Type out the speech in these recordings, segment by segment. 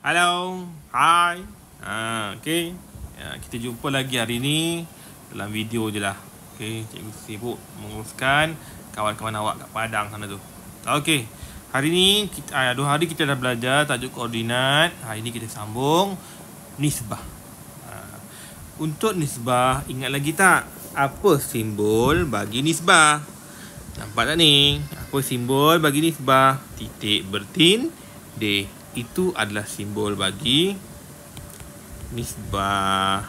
Hello, hai. Okay. Kita jumpa lagi hari ni dalam video je lah. Okay, cikgu sibuk menguruskan kawan-kawan awak kat Padang sana tu. Okay, hari ni kita, 2 hari kita dah belajar tajuk koordinat. Hari ni kita sambung nisbah. Untuk nisbah, ingat lagi tak apa simbol bagi nisbah? Nampak tak ni? Apa simbol bagi nisbah? Titik bertindih. Itu adalah simbol bagi nisbah.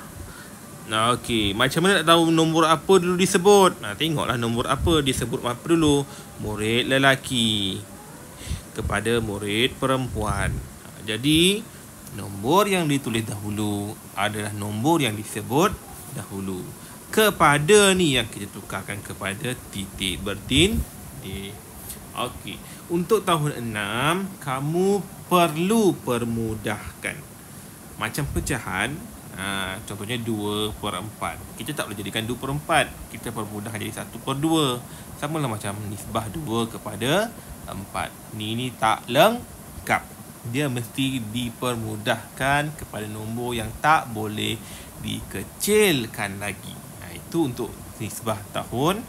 Okey, macam mana nak tahu nombor apa dulu disebut? Tengoklah nombor apa disebut apa dulu. Murid lelaki kepada murid perempuan. Jadi nombor yang ditulis dahulu adalah nombor yang disebut dahulu. Kepada ni yang kita tukarkan kepada titik bertindih. Okey, untuk tahun 6 kamu perlu permudahkan. Macam pecahan, contohnya 2/4. Kita tak boleh jadikan 2/4. Kita permudahkan jadi 1/2. Sama lah macam nisbah 2 kepada 4. Ini tak lengkap. Dia mesti dipermudahkan kepada nombor yang tak boleh dikecilkan lagi. Itu untuk nisbah tahun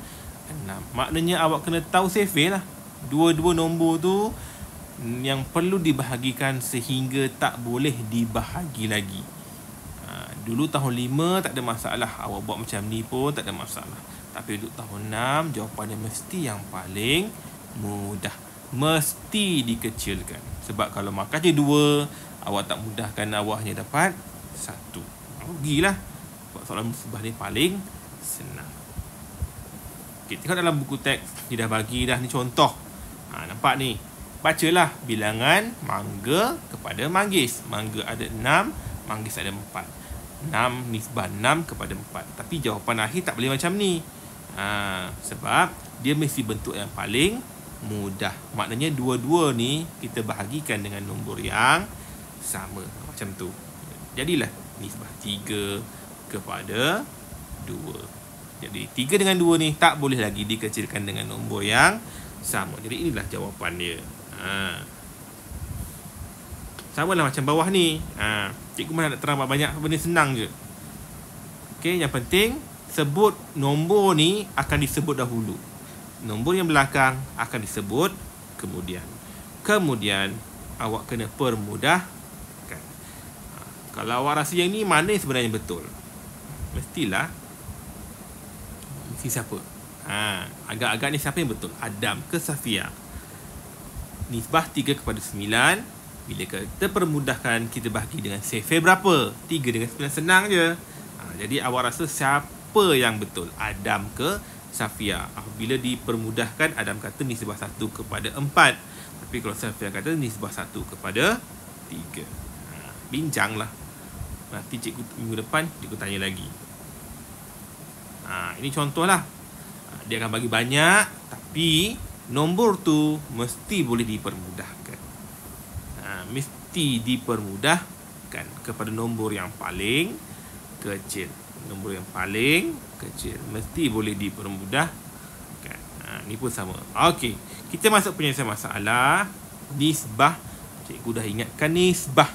6. Maknanya awak kena tahu safe lah. Dua-dua nombor tu yang perlu dibahagikan sehingga tak boleh dibahagi lagi. Dulu tahun 5 tak ada masalah. Awak buat macam ni pun tak ada masalah. Tapi untuk tahun 6 jawapannya mesti yang paling mudah. Mesti dikecilkan. Sebab kalau markah je 2, awak tak mudahkan, awak hanya dapat 1. Rugilah. Sebab soalan nisbah ni paling senang. Okay, tengok dalam buku teks. Dia dah bagi dah ni contoh. Nampak ni. Bacalah bilangan mangga kepada manggis. Mangga ada 6, manggis ada 4. 6 nisbah 6 kepada 4. Tapi jawapan akhir tak boleh macam ni. Sebab dia mesti bentuk yang paling mudah. Maknanya dua-dua ni kita bahagikan dengan nombor yang sama. Macam tu. Jadilah nisbah 3 kepada 2. Jadi 3 dengan 2 ni tak boleh lagi dikecilkan dengan nombor yang sama. Jadi inilah jawapan dia. Sama lah macam bawah ni. Cikgu mana nak terang banyak benda senang je. Okey, yang penting sebut nombor ni akan disebut dahulu. Nombor yang belakang akan disebut kemudian. Kemudian awak kena permudahkan. Kalau awak rasa yang ni mana yang sebenarnya betul? Mesti siapa? Agak-agak ni siapa yang betul? Adam ke Safia? Nisbah 3 kepada 9. Bila kita permudahkan, kita bahagi dengan safe berapa? 3 dengan 9 senang je. Jadi awak rasa siapa yang betul? Adam ke Safia? Bila dipermudahkan, Adam kata nisbah 1 kepada 4. Tapi kalau Safia kata nisbah 1 kepada 3. Bincanglah. Nanti cikgu minggu depan cikgu tanya lagi. Ini contoh lah. Dia akan bagi banyak, tapi nombor tu mesti boleh dipermudahkan. Mesti dipermudahkan kepada nombor yang paling kecil. Nombor yang paling kecil mesti boleh dipermudahkan. Ni pun sama. Okey, kita masuk penyelesaian masalah. Nisbah. Cikgu dah ingatkan nisbah.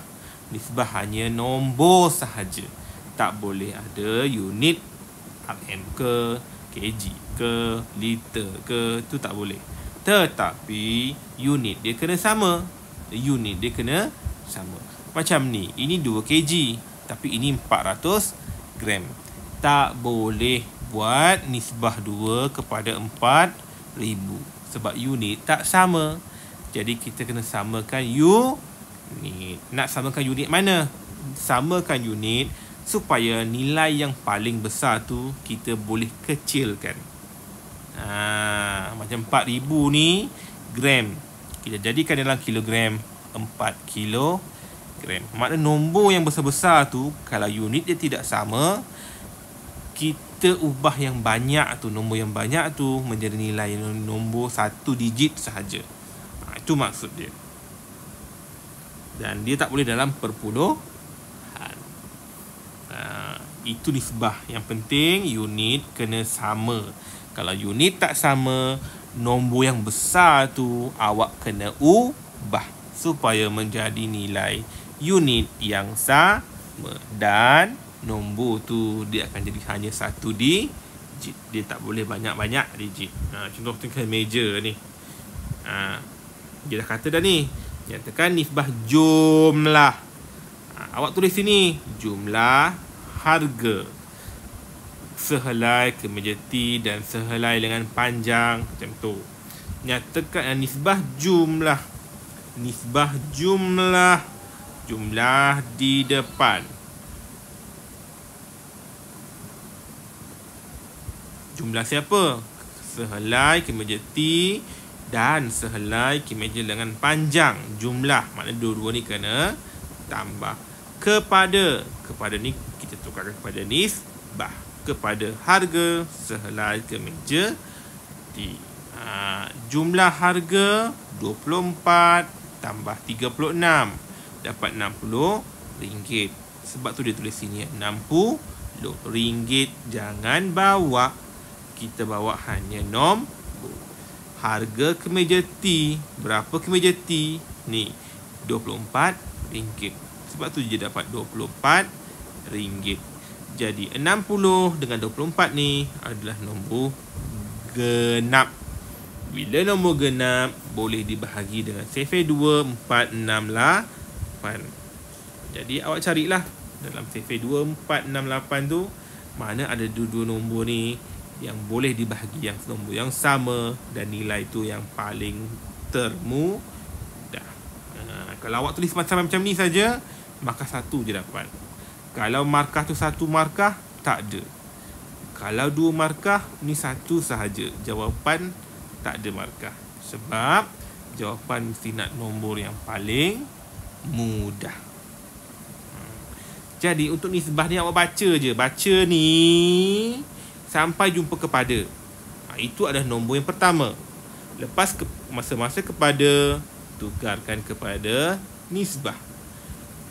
Nisbah hanya nombor sahaja. Tak boleh ada unit RM ke, kg ke, liter ke, tu tak boleh. Tetapi unit dia kena sama. Unit dia kena sama. Macam ni, ini 2 kg, tapi ini 400 gram. Tak boleh buat nisbah 2 kepada 4,000 sebab unit tak sama. Jadi kita kena samakan unit. Nak samakan unit mana? Samakan unit supaya nilai yang paling besar tu kita boleh kecilkan. Macam 4,000 ni gram, kita jadikan dalam kilogram, 4 kilogram. Maknanya nombor yang besar-besar tu, kalau unit dia tidak sama, kita ubah yang banyak tu, nombor yang banyak tu menjadi nilai nombor 1 digit sahaja. Itu maksud dia. Dan dia tak boleh dalam perpuluhan. Itu nisbah. Yang penting unit kena sama. Kalau unit tak sama, nombor yang besar tu awak kena ubah supaya menjadi nilai unit yang sama. Dan nombor tu dia akan jadi hanya satu digit. Dia tak boleh banyak-banyak digit. Contoh kita meja ni. Dia dah kata dah ni. Nyatakan nisbah jumlah. Awak tulis sini. Jumlah harga sehelai kemeja T dan sehelai dengan panjang. Macam tu. Nyatakan nisbah jumlah. Nisbah jumlah. Jumlah di depan. Jumlah siapa? Sehelai kemeja T dan sehelai kemeja lengan panjang. Jumlah. Maknanya dua-dua ni kena tambah. Kepada ni kita tukarkan kepada nisbah. Kepada harga sehelai kemeja T. Jumlah harga 24 tambah 36 dapat RM60. Sebab tu dia tulis sini RM60. Jangan bawa. Kita bawa hanya nombor. Harga kemeja T. Berapa kemeja T? Ni RM24. Sebab tu dia dapat RM24. Jadi 60 dengan 24 ni adalah nombor genap. Bila nombor genap boleh dibahagi dengan sifir 2, 4, 6, 8. Jadi awak carilah dalam sifir 2, 4, 6, 8 tu mana ada dua-dua nombor ni yang boleh dibahagi yang nombor yang sama dan nilai tu yang paling termudah. Kalau awak tulis macam ni saja, maka satu je dapat. Kalau markah tu satu markah, tak ada. Kalau dua markah, ni satu sahaja. Jawapan tak ada markah. Sebab jawapan mesti nak nombor yang paling mudah. Jadi untuk nisbah ni awak baca je. Baca ni sampai jumpa kepada. Itu adalah nombor yang pertama. Lepas masa-masa kepada, tukarkan kepada nisbah.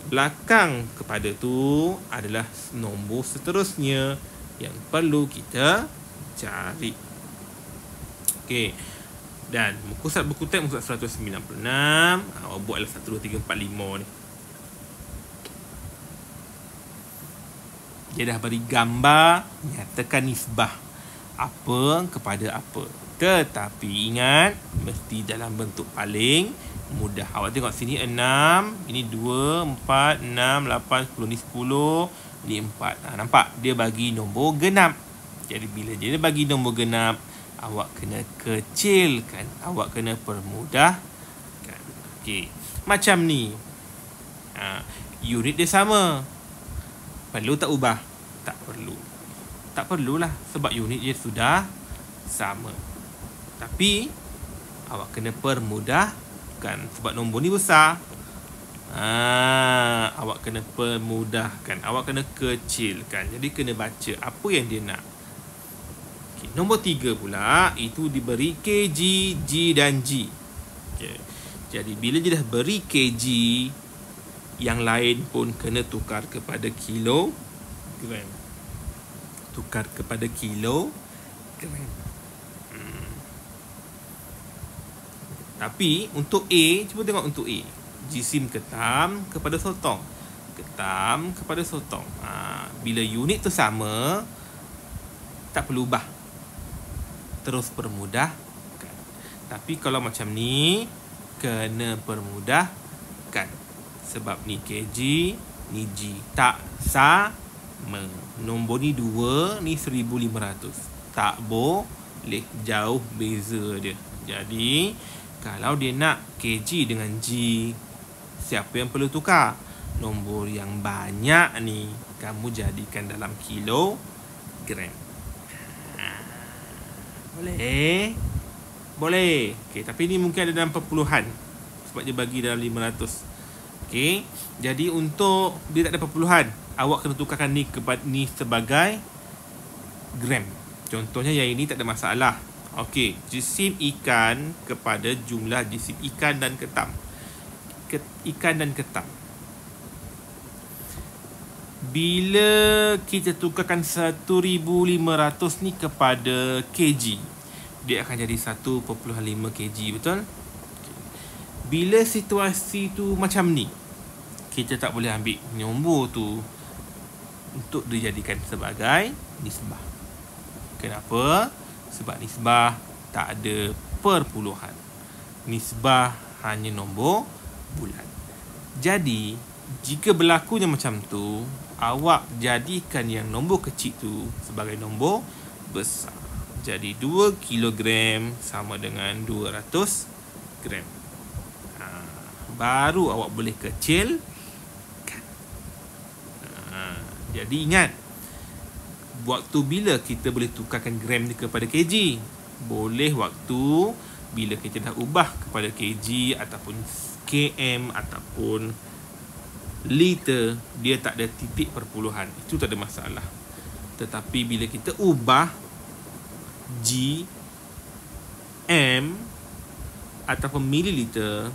Belakang kepada tu adalah nombor seterusnya yang perlu kita cari. Okey. Dan muka surat buku teks muka surat 196. Awak buatlah 1, 2, 3, 4, 5 ni. Dia dah beri gambar, nyatakan nisbah apa kepada apa. Tetapi ingat, mesti dalam bentuk paling mudah. Awak tengok sini 6, ini 2, 4, 6, 8, 10, ni 10, ni 4. Nampak? Dia bagi nombor genap. Jadi bila dia bagi nombor genap, awak kena kecilkan, awak kena permudahkan. Okey. Macam ni. Unit dia sama. Perlu tak ubah? Tak perlu. Tak perlulah sebab unit dia sudah sama. Tapi awak kena permudahkan sebab nombor ni besar. Awak kena permudahkan, awak kena kecilkan. Jadi kena baca apa yang dia nak. Okay. Nombor 3 pula, itu diberi kg, G dan G. Okay. Jadi bila dia dah beri kg, yang lain pun kena tukar kepada kilogram. Tukar kepada kilogram. Tapi untuk A, cuba tengok untuk A. Jisim ketam kepada sotong. Ketam kepada sotong. Bila unit tu sama, tak perlu ubah. Terus permudahkan. Tapi kalau macam ni, kena permudahkan. Sebab ni kg, ni G. Tak sama. Nombor ni 2, ni 1500. Tak boleh, jauh beza dia. Jadi kalau dia nak kg dengan G, siapa yang perlu tukar? Nombor yang banyak ni kamu jadikan dalam kilogram. Boleh? Boleh. Okey, tapi ni mungkin ada dalam perpuluhan sebab dia bagi dalam 500. Okey. Jadi untuk dia tak ada perpuluhan, awak kena tukarkan ni kepada ni sebagai gram. Contohnya yang ini tak ada masalah. Okey, jisim ikan kepada jumlah jisim ikan dan ketam. Ikan dan ketam. Bila kita tukarkan 1500 ni kepada kg, dia akan jadi 1.5 kg, betul? Bila situasi tu macam ni, kita tak boleh ambil nombor tu untuk dijadikan sebagai nisbah. Kenapa? Sebab nisbah tak ada perpuluhan. Nisbah hanya nombor bulat. Jadi, jika berlakunya macam tu, awak jadikan yang nombor kecil tu sebagai nombor besar. Jadi 2 kilogram sama dengan 200 gram. Baru awak boleh kecilkan. Jadi ingat, waktu bila kita boleh tukarkan gram ni kepada kg? Boleh waktu bila kita dah ubah kepada kg ataupun km ataupun liter, dia tak ada titik perpuluhan. Itu tak ada masalah. Tetapi bila kita ubah G, M ataupun mililiter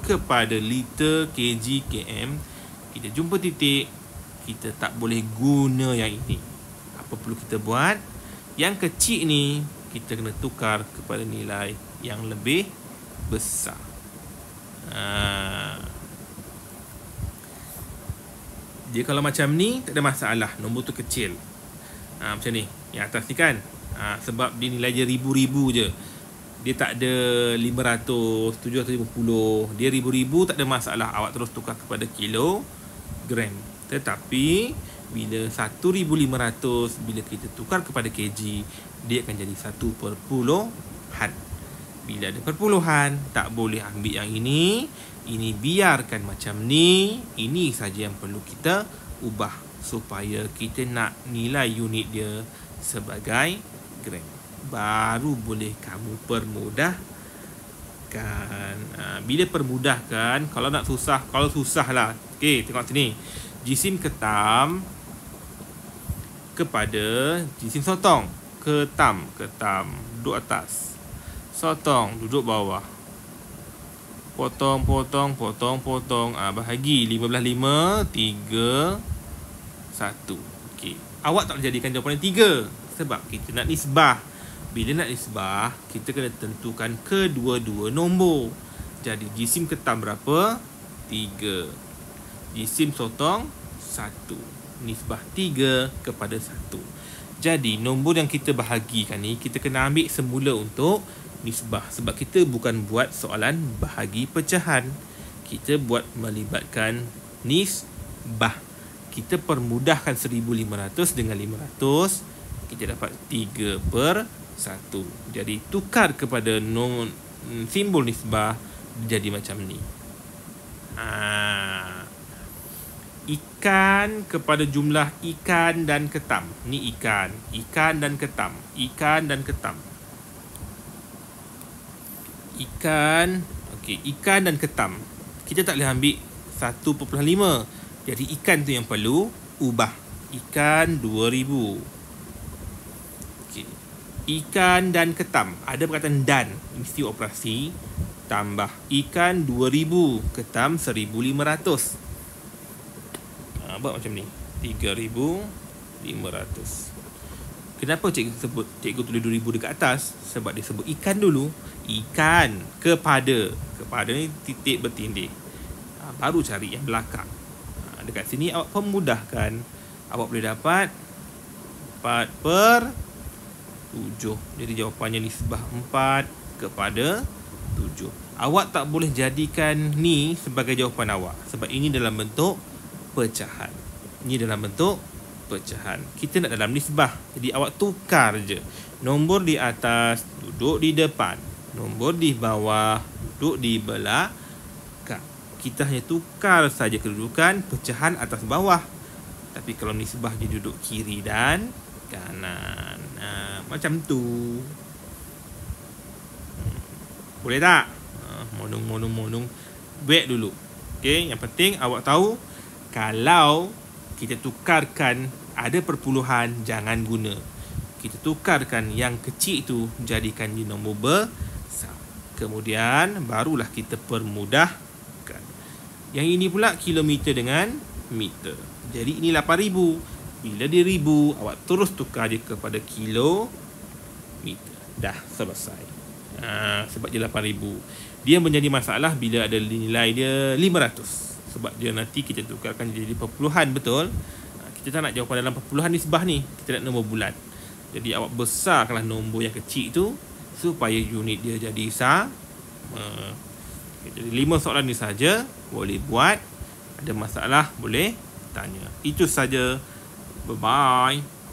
kepada liter, kg, km, kita jumpa titik, kita tak boleh guna yang ini. Apa perlu kita buat? Yang kecil ni kita kena tukar kepada nilai yang lebih besar. Dia kalau macam ni tak ada masalah, nombor tu kecil. Macam ni, yang atas ni kan. Sebab dia nilai je ribu-ribu je. Dia tak ada 500, 750. Dia ribu-ribu, tak ada masalah. Awak terus tukar kepada kilogram. Tetapi bila 1,500, bila kita tukar kepada kg, dia akan jadi 1/. Bila ada perpuluhan, tak boleh ambil yang ini. Ini biarkan macam ni. Ini saja yang perlu kita ubah supaya kita nak nilai unit dia sebagai gram. Baru boleh kamu permudahkan. Bila permudahkan, kalau nak susah, kalau susah lah. Okey, tengok sini. Jisim ketam kepada jisim sotong. Ketam duduk atas, sotong duduk bawah. Potong. Bahagi 15/5, 3, 1. Okey. Awak tak boleh jadikan jawapan 3 sebab kita nak nisbah. Bila nak nisbah, kita kena tentukan kedua-dua nombor. Jadi jisim ketam berapa? 3. Jisim sotong 1. Nisbah 3 kepada 1. Jadi nombor yang kita bahagikan ni kita kena ambil semula untuk nisbah. Sebab kita bukan buat soalan bahagi pecahan. Kita buat melibatkan nisbah. Kita permudahkan 1,500 dengan 500. Kita dapat 3/1. Jadi tukar kepada simbol nisbah jadi macam ni. Ikan kepada jumlah ikan dan ketam. Ni ikan dan ketam. Ikan dan ketam. Ikan dan ketam. Kita tak boleh ambil 1/5. Jadi ikan tu yang perlu ubah. Ikan 2,000. Ikan dan ketam. Ada perkataan dan, mesti operasi tambah. Ikan 2,000, ketam 1,500. Buat macam ni, 3,500. Kenapa cikgu tulis 2,000 dekat atas? Sebab dia sebut ikan dulu. Ikan kepada ni titik bertindih. Baru cari yang belakang. Dekat sini awak pemudahkan. Awak boleh dapat 4/7. Jadi jawapannya nisbah 4/7. Awak tak boleh jadikan ni sebagai jawapan awak sebab ini dalam bentuk pecahan. Ini dalam bentuk pecahan. Kita nak dalam nisbah. Jadi awak tukar je. Nombor di atas duduk di depan. Nombor di bawah duduk di belakang. Kita hanya tukar saja kedudukan pecahan atas bawah. Tapi kalau nisbah dia duduk kiri dan kanan. Macam tu. Boleh tak? Monong. Baik dulu. Okey, yang penting awak tahu kalau kita tukarkan ada perpuluhan, jangan guna. Kita tukarkan yang kecil itu jadikan di nombor besar. Kemudian barulah kita permudahkan. Yang ini pula kilometer dengan meter. Jadi ini 8,000. Bila dia 1,000, awak terus tukar dia kepada kilometer. Dah selesai. Sebab dia 8,000. Dia menjadi masalah bila ada nilai dia 500. Sebab dia nanti kita tukarkan jadi perpuluhan, betul? Kita tak nak jawapan dalam perpuluhan nisbah ni. Kita nak nombor bulat. Jadi awak besarkanlah nombor yang kecil tu supaya unit dia jadi sama. Jadi 5 soalan ni saja boleh buat. Ada masalah boleh tanya. Itu saja. Bye-bye.